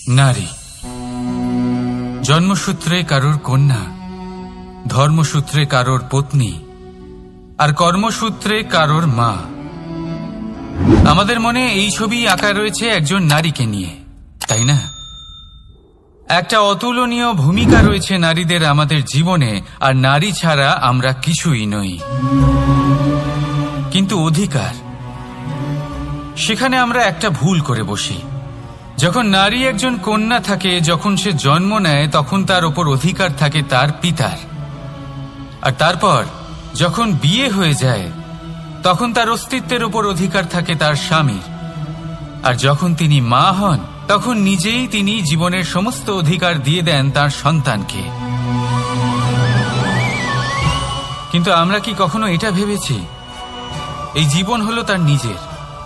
নারী জন্মসূত্রে কারোর কন্যা, ধর্মসূত্রে কারোর পত্নী, আর কর্মসূত্রে কারোর মা। আমাদের মনে এই ছবি আঁকা রয়েছে একজন নারীকে নিয়ে, তাই না? একটা অতুলনীয় ভূমিকা রয়েছে নারীদের আমাদের জীবনে, আর নারী ছাড়া আমরা কিছুই নই। কিন্তু অধিকার, সেখানে আমরা একটা ভুল করে বসি। যখন নারী একজন কন্যা থাকে, যখন সে জন্ম নেয়, তখন তার ওপর অধিকার থাকে তার পিতার। আর তারপর যখন বিয়ে হয়ে যায়, তখন তার অস্তিত্বের ওপর অধিকার থাকে তার স্বামীর। আর যখন তিনি মা হন, তখন নিজেই তিনি জীবনের সমস্ত অধিকার দিয়ে দেন তার সন্তানকে। কিন্তু আমরা কি কখনো এটা ভেবেছি এই জীবন হলো তার নিজের?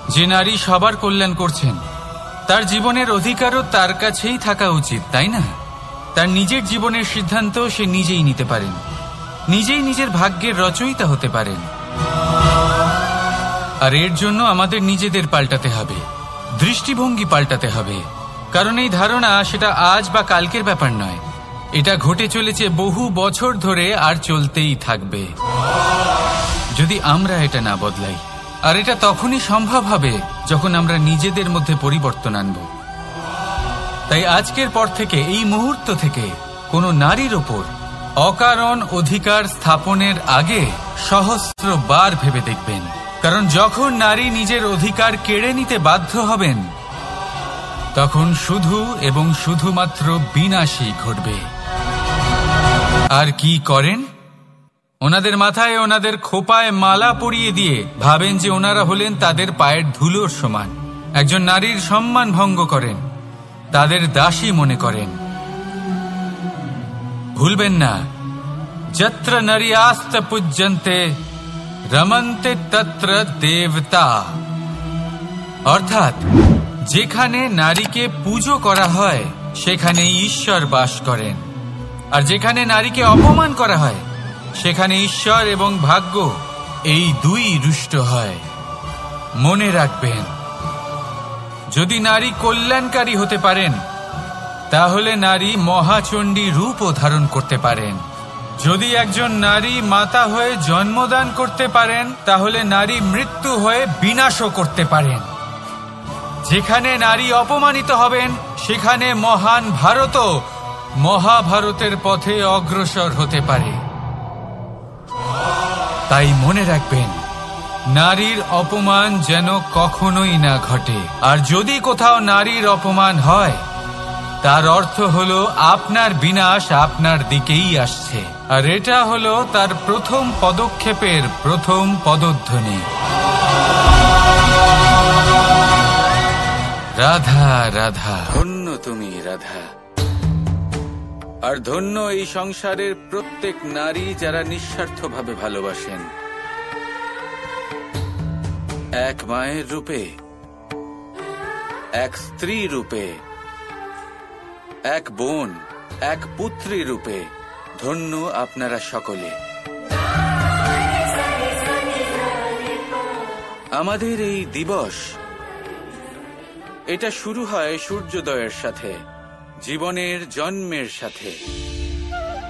যে নারী সবার কল্যাণ করছেন, তার জীবনের অধিকারও তার কাছেই থাকা উচিত, তাই না? তার নিজের জীবনের সিদ্ধান্ত সে নিজেই নিতে পারেন, নিজেই নিজের ভাগ্যের রচয়িতা হতে পারেন। আর এর জন্য আমাদের নিজেদের পাল্টাতে হবে, দৃষ্টিভঙ্গি পাল্টাতে হবে। কারণ এই ধারণা সেটা আজ বা কালকের ব্যাপার নয়, এটা ঘটে চলেছে বহু বছর ধরে, আর চলতেই থাকবে যদি আমরা এটা না বদলাই। আর এটা তখনই সম্ভব হবে যখন আমরা নিজেদের মধ্যে পরিবর্তন আনব। তাই আজকের পর থেকে, এই মুহূর্ত থেকে, কোনো নারীর ওপর অকারণ অধিকার স্থাপনের আগে সহস্রবার ভেবে দেখবেন। কারণ যখন নারী নিজের অধিকার কেড়ে নিতে বাধ্য হবেন, তখন শুধু এবং শুধুমাত্র বিনাশই ঘটবে। আর কি করেন? ওনাদের মাথায়, ওনাদের খোপায় মালা পরিয়ে দিয়ে ভাবেন যে ওনারা হলেন তাদের পায়ের ধুলোর সমান। একজন নারীর সম্মান ভঙ্গ করেন, তাদের দাসী মনে করেন। ভুলবেন না, যত্র নারী আস্ত পূজ্যন্তে রমন্তে তত্র দেবতা। অর্থাৎ যেখানে নারীকে পুজো করা হয়, সেখানে ঈশ্বর বাস করেন। আর যেখানে নারীকে অপমান করা হয়, সেখানে ঈশ্বর এবং ভাগ্য এই দুই রুষ্ট হয়। মনে রাখবেন, যদি নারী কল্যাণকারী হতে পারেন, তাহলে নারী মহাচণ্ডী রূপও ধারণ করতে পারেন। যদি একজন নারী মাতা হয়ে জন্মদান করতে পারেন, তাহলে নারী মৃত্যু হয়ে বিনাশও করতে পারেন। যেখানে নারী অপমানিত হবেন, সেখানে মহান ভারতও মহাভারতের পথে অগ্রসর হতে পারে। তাই মনে রাখবেন, নারীর অপমান যেন কখনোই না ঘটে। আর যদি কোথাও নারীর অপমান হয়, তার অর্থ হলো আপনার বিনাশ আপনার দিকেই আসছে। আর এটা হলো তার প্রথম পদক্ষেপের প্রথম পদধ্বনি। রাধা রাধা, ধন্য তুমি রাধা। আর ধন্য এই সংসারের প্রত্যেক নারী যারা নিঃস্বার্থভাবে ভালোবাসেন, এক মায়ের রূপে, এক স্ত্রী রূপে, এক বোন, এক পুত্রী রূপে। ধন্য আপনারা সকলে। আমাদের এই দিবস, এটা শুরু হয় সূর্যোদয়ের সাথে, জীবনের জন্মের সাথে।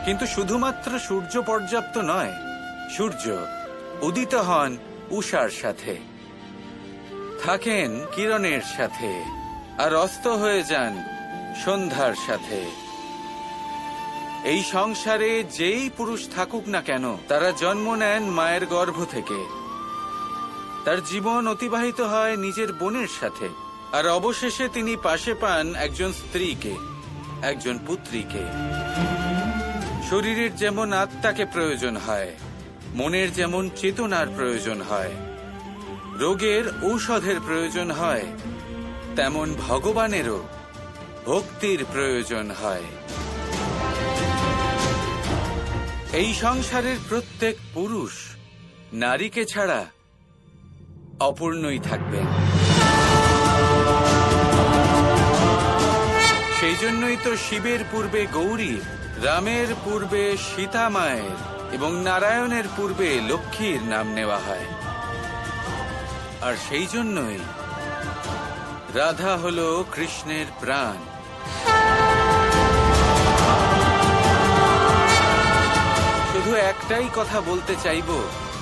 কিন্তু শুধুমাত্র সূর্য পর্যাপ্ত নয়, সূর্য উদিত হন উষার সাথে, থাকেন কিরণের সাথে, আর অস্ত হয়ে যান সন্ধ্যার সাথে। এই সংসারে যেই পুরুষ থাকুক না কেন, তারা জন্ম নেন মায়ের গর্ভ থেকে। তার জীবন অতিবাহিত হয় নিজের বোনের সাথে, আর অবশেষে তিনি পাশে পান একজন স্ত্রীকে, একজন পুত্রীকে। শরীরের যেমন আত্মাকে প্রয়োজন হয়, মনের যেমন চেতনার প্রয়োজন হয়, রোগের ঔষধের প্রয়োজন হয়, তেমন ভগবানেরও ভক্তির প্রয়োজন হয়। এই সংসারের প্রত্যেক পুরুষ নারীকে ছাড়া অপূর্ণই থাকবেন। সেই জন্যই তো শিবের পূর্বে গৌরী, রামের পূর্বে সীতা মায়ের এবং নারায়ণের পূর্বে লক্ষ্মীর নাম নেওয়া হয়। আর সেই জন্যই রাধা হল কৃষ্ণের প্রাণ, শুধু একটাই কথা বলতে চাইব,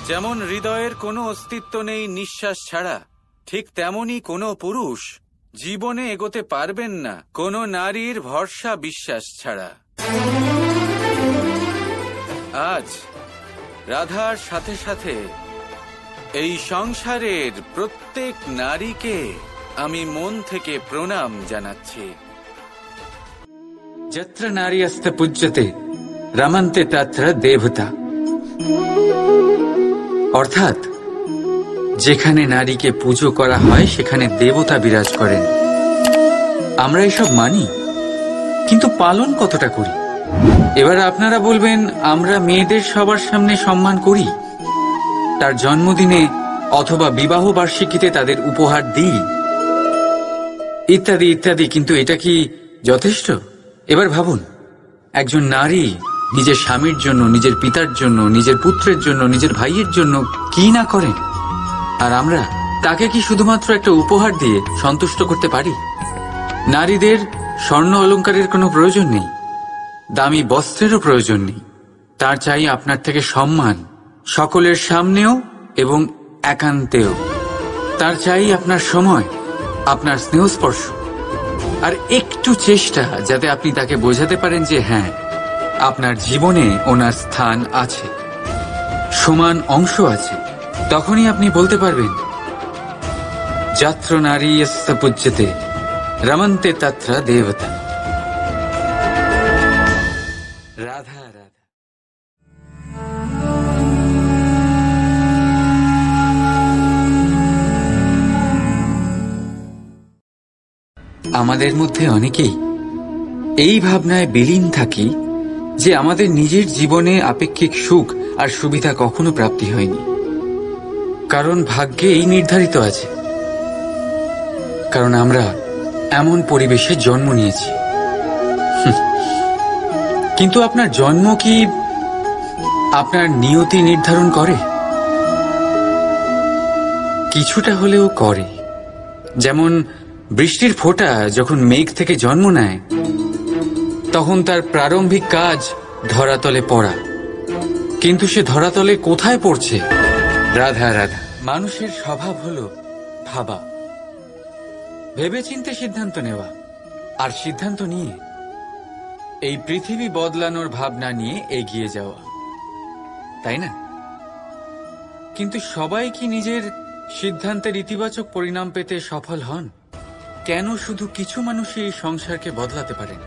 যেমন হৃদয়ের কোনো অস্তিত্ব নেই নিঃশ্বাস ছাড়া, ঠিক তেমনই কোনো পুরুষ জীবনে এগোতে পারবেন না কোনো নারীর ভরসা বিশ্বাস ছাড়া। আজ রাধার সাথে সাথে এই সংসারের প্রত্যেক নারীকে আমি মন থেকে প্রণাম জানাচ্ছি। যত্র নারীস্তে পূজ্যতে রমন্তে তত্র দেবতা। অর্থাৎ যেখানে নারীকে পুজো করা হয় সেখানে দেবতা বিরাজ করেন। আমরা এসব মানি, কিন্তু পালন কতটা করি? এবার আপনারা বলবেন, আমরা মেয়েদের সবার সামনে সম্মান করি, তার জন্মদিনে অথবা বিবাহ বার্ষিকীতে তাদের উপহার দিই, ইত্যাদি ইত্যাদি, কিন্তু এটা কি যথেষ্ট? এবার ভাবুন, একজন নারী নিজের স্বামীর জন্য, নিজের পিতার জন্য, নিজের পুত্রের জন্য, নিজের ভাইয়ের জন্য কি না করেন, আর আমরা তাকে কি শুধুমাত্র একটা উপহার দিয়ে সন্তুষ্ট করতে পারি? নারীদের স্বর্ণ অলংকারের কোনো প্রয়োজন নেই, দামি বস্ত্রেরও প্রয়োজন নেই, তার চাই আপনার থেকে সম্মান, সকলের সামনেও এবং একান্তেও। তার চাই আপনার সময়, আপনার স্নেহস্পর্শ, আর একটু চেষ্টা যাতে আপনি তাকে বোঝাতে পারেন যে হ্যাঁ, আপনার জীবনে ওনার স্থান আছে, সমান অংশ আছে। তখনই আপনি বলতে পারবেন, যত্র নারীস্তে পূজ্যতে রমন্তে তত্র দেবতা। রাধা রাধা। আমাদের মধ্যে অনেকেই এই ভাবনায় বিলীন থাকি যে আমাদের নিজের জীবনে আপেক্ষিক সুখ আর সুবিধা কখনো প্রাপ্তি হয়নি, কারণ ভাগ্যে এই নির্ধারিত আছে, কারণ আমরা এমন পরিবেশে জন্ম নিয়েছি। কিন্তু আপনার জন্ম কি আপনার নিয়তি নির্ধারণ করে? কিছুটা হলেও করে। যেমন বৃষ্টির ফোঁটা যখন মেঘ থেকে জন্ম নেয়, তখন তার প্রারম্ভিক কাজ ধরাতলে পড়া, কিন্তু সে ধরাতলে কোথায় পড়ছে? রাধা রাধা। মানুষের স্বভাব হলো ভাবা, ভেবেচিন্তে সিদ্ধান্ত নেওয়া, আর সিদ্ধান্ত নিয়ে এই পৃথিবী বদলানোর ভাবনা নিয়ে এগিয়ে যাওয়া, তাই না? কিন্তু সবাই কি নিজের সিদ্ধান্তের ইতিবাচক পরিণাম পেতে সফল হন? কেন শুধু কিছু মানুষই এই সংসারকে বদলাতে পারেন,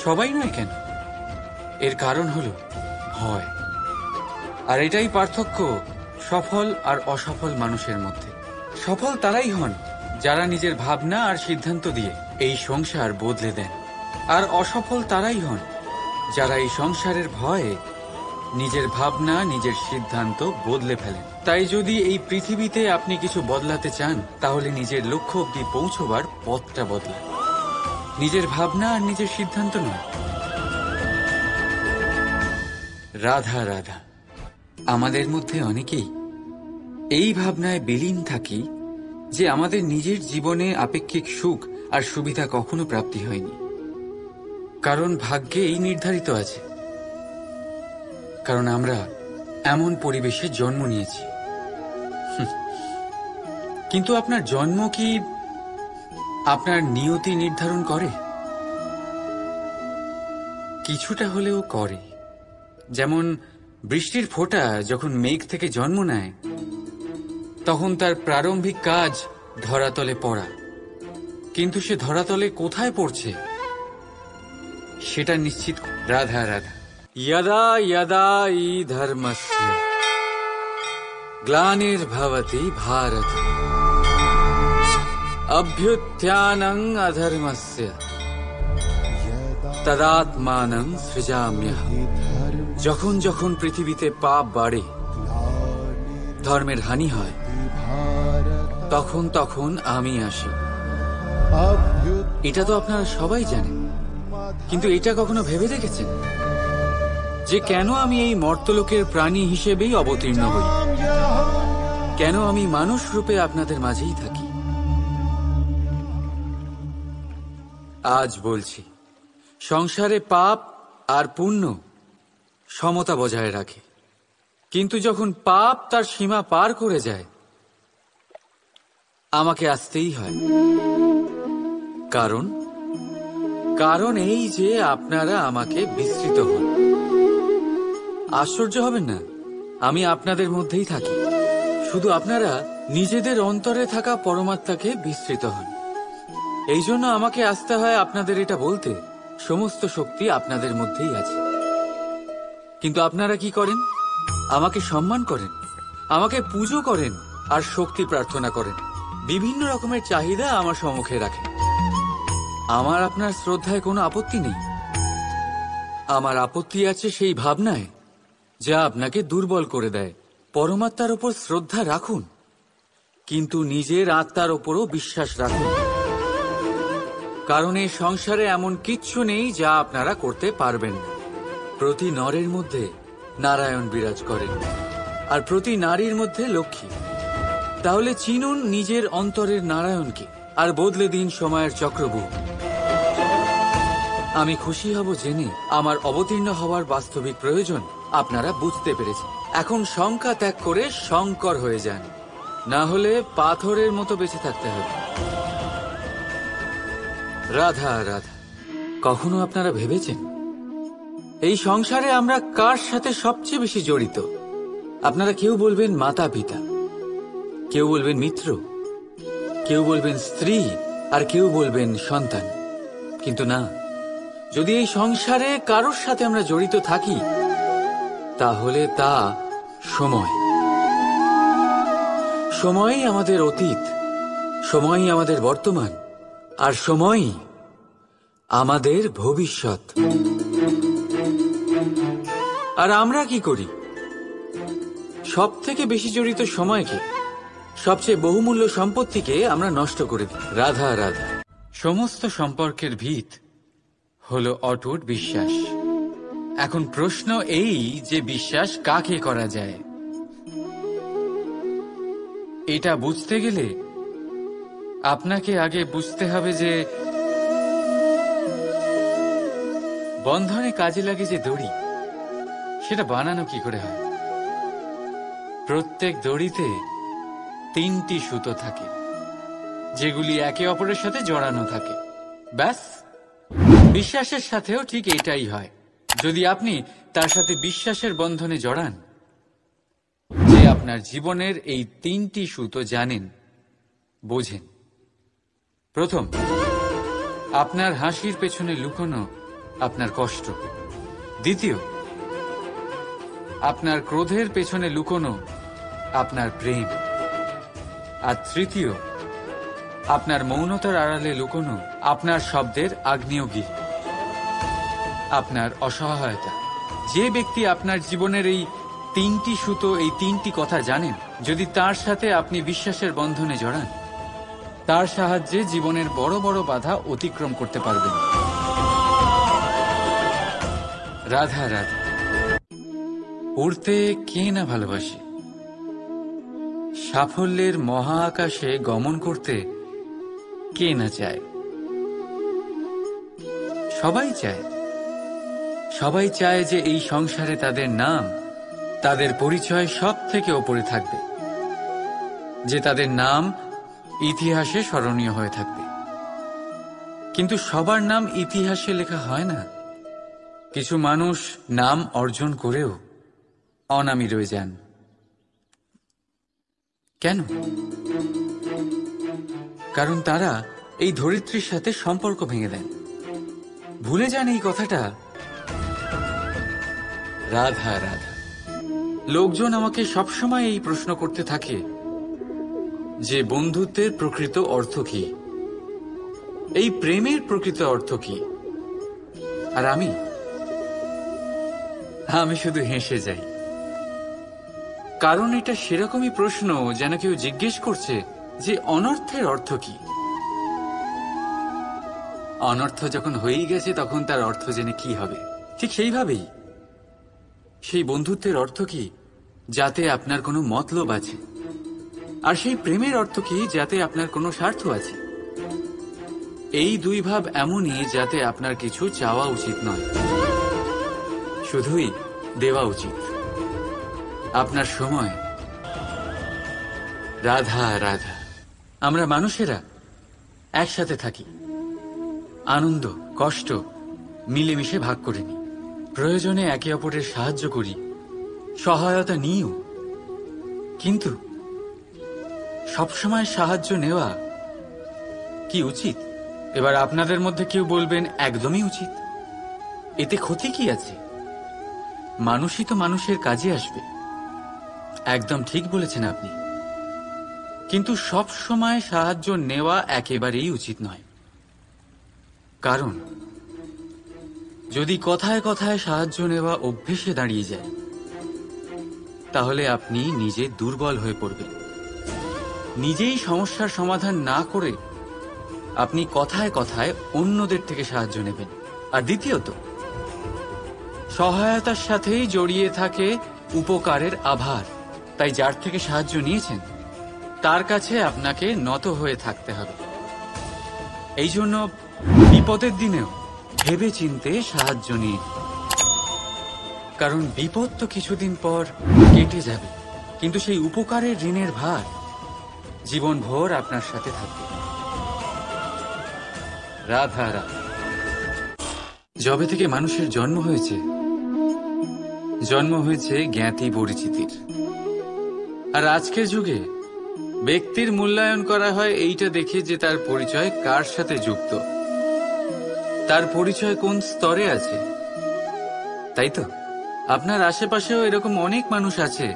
সবাই নয় কেন? এর কারণ হলো ভয়। আর এটাই পার্থক্য সফল আর অসফল মানুষের মধ্যে। সফল তারাই হন যারা নিজের ভাবনা আর সিদ্ধান্ত দিয়ে এই সংসার বদলে দেন, আর অসফল তারাই হন যারা এই সংসারের ভয়ে নিজের ভাবনা, নিজের সিদ্ধান্ত বদলে ফেলেন। তাই যদি এই পৃথিবীতে আপনি কিছু বদলাতে চান, তাহলে নিজের লক্ষ্য অবধি পৌঁছবার পথটা বদলান, নিজের ভাবনা আর নিজের সিদ্ধান্ত নয়। রাধা রাধা। আমাদের মধ্যে অনেকেই এই ভাবনায় বিলীন থাকি যে আমাদের নিজের জীবনে আপেক্ষিক সুখ আর সুবিধা কখনো প্রাপ্তি হয়নি, কারণ ভাগ্যে এই নির্ধারিত আছে, কারণ আমরা এমন পরিবেশে জন্ম নিয়েছি। কিন্তু আপনার জন্ম কি আপনার নিয়তি নির্ধারণ করে? কিছুটা হলেও করে। যেমন বৃষ্টির ফোঁটা যখন মেঘ থেকে জন্ম নেয়, তখন তার প্রারম্ভিক কাজ ধরাতলে পড়া, কিন্তু সে ধরাতলে কোথায় পড়ছে সেটা নিশ্চিত। রাধা রাধা। यदा यदा हि धर्मस्य ग्लानिर्भवति भारत अभ्युत्थानं अधर्मस्य तदात्मानं सृजाम्यहम्। যখন যখন পৃথিবীতে পাপ বাড়ে, ধর্মের হানি হয়, তখন তখন আমি আসি। এটা তো আপনারা সবাই জানেন, কিন্তু এটা কখনো ভেবে দেখেছেন যে কেন আমি এই মর্তলোকের প্রাণী হিসেবেই অবতীর্ণ হই? কেন আমি মানুষ রূপে আপনাদের মাঝেই থাকি? আজ বলছি, সংসারে পাপ আর পুণ্য সমতা বজায় রাখে, কিন্তু যখন পাপ তার সীমা পার করে যায় আমাকে আসতেই হয়। কারণ এই যে আপনারা আমাকে বিস্মৃত হন। আশ্চর্য হবেন না, আমি আপনাদের মধ্যেই থাকি, শুধু আপনারা নিজেদের অন্তরে থাকা পরমাত্মাকে বিস্মৃত হন। এই জন্য আমাকে আসতে হয় আপনাদের এটা বলতে, সমস্ত শক্তি আপনাদের মধ্যেই আছে। কিন্তু আপনারা কি করেন? আমাকে সম্মান করেন, আমাকে পুজো করেন আর শক্তি প্রার্থনা করেন, বিভিন্ন রকমের চাহিদা আমার সম্মুখে রাখেন। আমার আপনার শ্রদ্ধায় কোনো আপত্তি নেই। আমার আপত্তি আছে সেই ভাবনায় যা আপনাকে দুর্বল করে দেয়। পরমাত্মার ওপর শ্রদ্ধা রাখুন, কিন্তু নিজের আত্মার ওপরও বিশ্বাস রাখুন, কারণ এই সংসারে এমন কিচ্ছু নেই যা আপনারা করতে পারবেন না। প্রতি নরের মধ্যে নারায়ণ বিরাজ করেন, আর প্রতি নারীর মধ্যে লক্ষ্মী। তাহলে চিনুন নিজের অন্তরের নারায়ণকে আর বদলে দিন সময়ের চক্রব্যূহ। আমি খুশি হব জেনে আমার অবতীর্ণ হওয়ার বাস্তবিক প্রয়োজন আপনারা বুঝতে পেরেছেন। এখন শঙ্কা ত্যাগ করে শঙ্কর হয়ে যান, না হলে পাথরের মতো বেঁচে থাকতে হবে। রাধা রাধা। কখনো আপনারা ভেবেছেন এই সংসারে আমরা কার সাথে সবচেয়ে বেশি জড়িত? আপনারা কেউ বলবেন মাতা পিতা, কেউ বলবেন মিত্র, কেউ বলবেন স্ত্রী, আর কেউ বলবেন সন্তান। কিন্তু না, যদি এই সংসারে কারোর সাথে আমরা জড়িত থাকি তাহলে তা সময়। সময়ই আমাদের অতীত, সময়ই আমাদের বর্তমান, আর সময়ই আমাদের ভবিষ্যৎ। আর আমরা কি করি? সব থেকে বেশি জড়িত সময়কে, সবচেয়ে বহুমূল্য সম্পত্তিকে আমরা নষ্ট করে দিই। রাধা রাধা। সমস্ত সম্পর্কের ভিত হলো অটুট বিশ্বাস। এখন প্রশ্ন এই যে বিশ্বাস কাকে করা যায়? এটা বুঝতে গেলে আপনাকে আগে বুঝতে হবে যে বন্ধনে কাজে লাগে যে দড়ি, সেটা বানানো কি করে হয়। প্রত্যেক দড়িতে 3টি সুতো থাকে, যেগুলি একে অপরের সাথে জড়ানো থাকে। ব্যাস, বিশ্বাসের সাথেও ঠিক এটাই হয়। যদি আপনি তার সাথে বিশ্বাসের বন্ধনে জড়ান, যে আপনার জীবনের এই 3টি সুতো জানেন, বোঝেন। প্রথম, আপনার হাসির পেছনে লুকোনো আপনার কষ্ট। দ্বিতীয়, আপনার ক্রোধের পেছনে লুকোনো আপনার প্রেম। আর তৃতীয়, আপনার মৌনতার আড়ালে লুকোনো আপনার শব্দের আগ্নেয়গিরি, আপনার অসহায়তা। যে ব্যক্তি আপনার জীবনের এই 3টি সুতো, এই 3টি কথা জানেন, যদি তার সাথে আপনি বিশ্বাসের বন্ধনে জড়ান, তার সাহায্যে জীবনের বড় বড় বাধা অতিক্রম করতে পারবেন। রাধা রাধা। উড়তে কে না ভালোবাসে? সাফল্যের মহা আকাশে গমন করতে কে না চায়? সবাই চায়। সবাই চায় যে এই সংসারে তাদের নাম, তাদের পরিচয় সব থেকে ওপরে থাকবে, যে তাদের নাম ইতিহাসে স্মরণীয় হয়ে থাকবে। কিন্তু সবার নাম ইতিহাসে লেখা হয় না। কিছু মানুষ নাম অর্জন করেও অনামী রয়ে যান। কেন? কারণ তারা এই ধরিত্রীর সাথে সম্পর্ক ভেঙে দেন, ভুলে যান এই কথাটা। রাধা রাধা। লোকজন আমাকে সবসময় এই প্রশ্ন করতে থাকে যে বন্ধুত্বের প্রকৃত অর্থ কি, এই প্রেমের প্রকৃত অর্থ কি। আর আমি শুধু হেসে যাই, কারণ এটা সেরকমই প্রশ্ন যেন কেউ জিজ্ঞেস করছে যে অনর্থের অর্থ কি। অনর্থ যখন হয়েই গেছে তখন তার অর্থ জেনে কি হবে। ঠিক সেইভাবেই সেই বন্ধুত্বের অর্থ কি, যাতে আপনার কোনো মতলব আছে, আর সেই প্রেমের অর্থ কি, যাতে আপনার কোনো স্বার্থ আছে। এই দুই ভাব এমনই যাতে আপনার কিছু চাওয়া উচিত নয়, শুধুই দেওয়া উচিত। আপনার সময়। রাধা রাধা। আমরা মানুষেরা একসাথে থাকি, আনন্দ কষ্ট মিলেমিশে ভাগ করে নিই, প্রয়োজনে একে অপরের সাহায্য করি, সহায়তা নিও। কিন্তু সবসময় সাহায্য নেওয়া কি উচিত? এবার আপনাদের মধ্যে কেউ বলবেন একদমই উচিত, এতে ক্ষতি কি আছে? মানুষই তো মানুষের কাজে আসবে। একদম ঠিক বলেছেন আপনি, কিন্তু সব সময় সাহায্য নেওয়া একেবারেই উচিত নয়। কারণ যদি কথায় কথায় সাহায্য নেওয়া অভ্যেসে দাঁড়িয়ে যায়, তাহলে আপনি নিজে দুর্বল হয়ে পড়বেন। নিজেই সমস্যার সমাধান না করে আপনি কথায় কথায় অন্যদের থেকে সাহায্য নেবেন। আর দ্বিতীয়ত, সহায়তার সাথেই জড়িয়ে থাকে উপকারের আভার। তাই যার থেকে সাহায্য নিয়েছেন তার কাছে আপনাকে নত হয়ে থাকতে হবে। এই জন্য বিপদের দিনেও ভেবে চিন্তে সাহায্য নিন, কারণ বিপদ তো কিছুদিন পর কেটে যাবে, কিন্তু সেই উপকারের ঋণের ভার জীবনভর আপনার সাথে থাকবে। রাধা রাধা। যবে থেকে মানুষের জন্ম হয়েছে জ্ঞাতি পরিচিতির। আর আজকের যুগে ব্যক্তির মূল্যায়ন করা হয় এইটা দেখে যে তার পরিচয় কার সাথে যুক্ত, তার পরিচয় কোন স্তরে আছে। তাই তো আপনার আশেপাশেও এরকম অনেক মানুষ আছে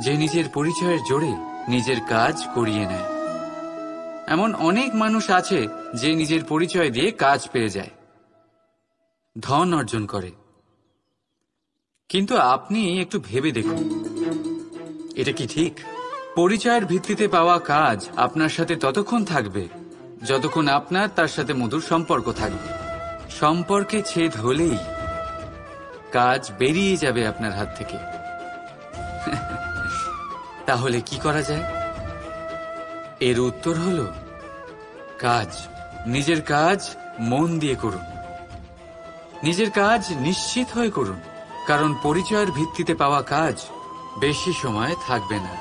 যে নিজের পরিচয়ের জোরে নিজের কাজ করিয়ে নেয়। এমন অনেক মানুষ আছে যে নিজের পরিচয় দিয়ে কাজ পেয়ে যায়, ধন অর্জন করে। কিন্তু আপনি একটু ভেবে দেখুন, এটা কি ঠিক? পরিচয়ের ভিত্তিতে পাওয়া কাজ আপনার সাথে ততক্ষণ থাকবে যতক্ষণ আপনার তার সাথে মধুর সম্পর্ক থাকবে। সম্পর্কে ছেদ হলেই কাজ বেরিয়ে যাবে আপনার হাত থেকে। তাহলে কি করা যায়? এর উত্তর হলো কাজ। নিজের কাজ মন দিয়ে করুন, নিজের কাজ নিশ্চিত হয়ে করুন, কারণ পরিচয়ের ভিত্তিতে পাওয়া কাজ বেশি সময় থাকবে না,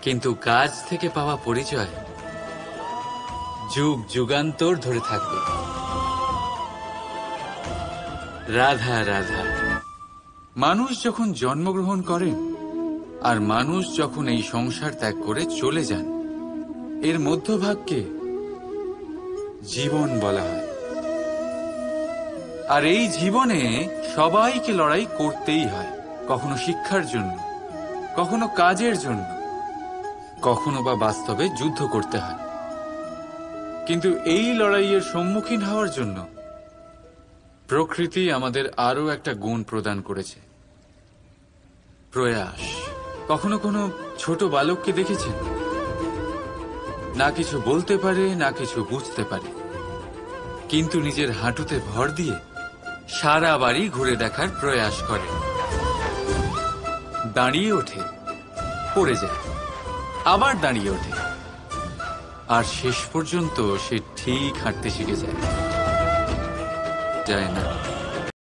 কিন্তু কাজ থেকে পাওয়া পরিচয় যুগ যুগান্তর ধরে থাকবে। রাধা রাধা। মানুষ যখন জন্মগ্রহণ করেন আর মানুষ যখন এই সংসার ত্যাগ করে চলে যান, এর মধ্যভাগকে জীবন বলা হয়। আর এই জীবনে সবাইকে লড়াই করতেই হয়, কখনো শিক্ষার জন্য, কখনো কাজের জন্য, কখনো বা বাস্তবে যুদ্ধ করতে হয়। কিন্তু এই লড়াইয়ের সম্মুখীন হওয়ার জন্য প্রকৃতি আমাদের আরো একটা গুণ প্রদান করেছে, প্রয়াস। কখনো কোনো ছোট বালককে দেখেছেন? না কিছু বলতে পারে, না কিছু বুঝতে পারে, কিন্তু নিজের হাঁটুতে ভর দিয়ে সারা বাড়ি ঘুরে দেখার প্রয়াস করে। দাঁড়িয়ে ওঠে, পড়ে যায়, আবার দাঁড়িয়ে ওঠে, আর শেষ পর্যন্ত সে ঠিক হাঁটতে শিখে যায় না।